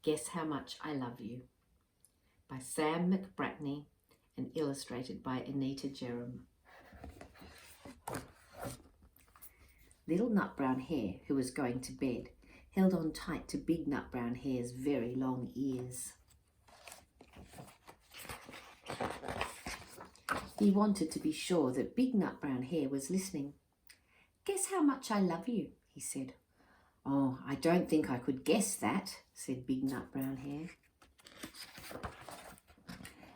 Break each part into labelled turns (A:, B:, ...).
A: Guess How Much I Love You by Sam McBratney and illustrated by Anita Jeram. Little Nut Brown Hare, who was going to bed, held on tight to Big Nut Brown Hare's very long ears. He wanted to be sure that Big Nut Brown Hare was listening. "Guess how much I love you," he said. "Oh, I don't think I could guess that," said Big Nut Brown Hare.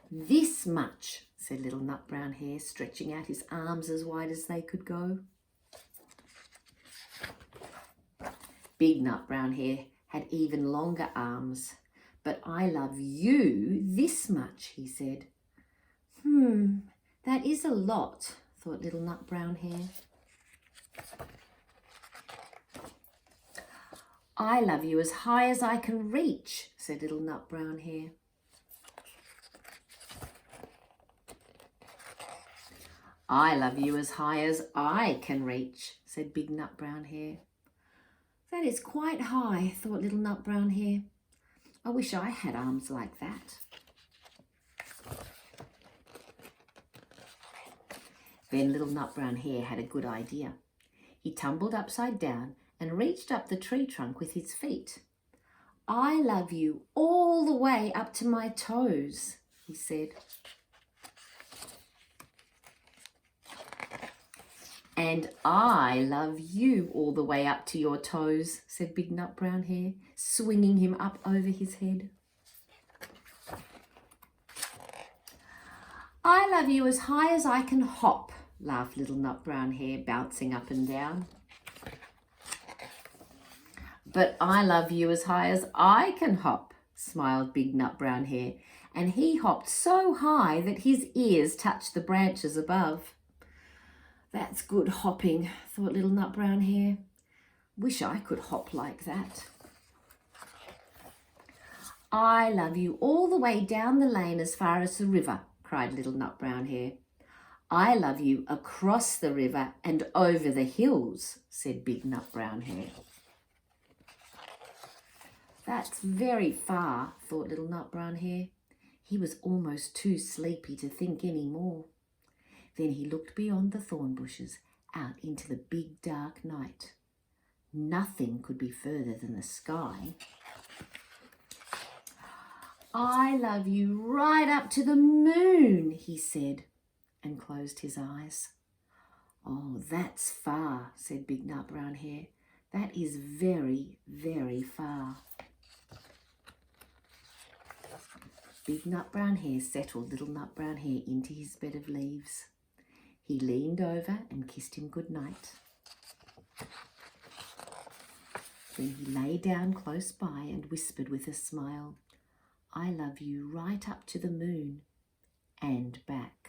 A: "This much," said Little Nut Brown Hare, stretching out his arms as wide as they could go. Big Nut Brown Hare had even longer arms. "But I love you this much," he said. That is a lot," thought Little Nut Brown Hare. "I love you as high as I can reach," said Little Nut Brown Hare. "I love you as high as I can reach," said Big Nut Brown Hare. "That is quite high," thought Little Nut Brown Hare. "I wish I had arms like that." Then Little Nut Brown Hare had a good idea. He tumbled upside down and reached up the tree trunk with his feet. "I love you all the way up to my toes," he said. "And I love you all the way up to your toes," said Big Nut Brown Hare, swinging him up over his head. "I love you as high as I can hop," laughed Little Nut Brown Hare, bouncing up and down. "But I love you as high as I can hop," smiled Big Nut Brown Hare, and he hopped so high that his ears touched the branches above. "That's good hopping," thought Little Nut Brown Hare. "Wish I could hop like that." "I love you all the way down the lane as far as the river," cried Little Nut Brown Hare. "I love you across the river and over the hills," said Big Nut Brown Hare. "That's very far," thought Little Nut Brown Hare. He was almost too sleepy to think any more. Then he looked beyond the thorn bushes out into the big dark night. Nothing could be further than the sky. "I love you right up to the moon," he said, and closed his eyes. "Oh, that's far," said Big Nut Brown Hare. "That is very, very far." Big Nut Brown Hare settled Little Nut Brown Hare into his bed of leaves. He leaned over and kissed him good night. Then he lay down close by and whispered with a smile, "I love you right up to the moon and back."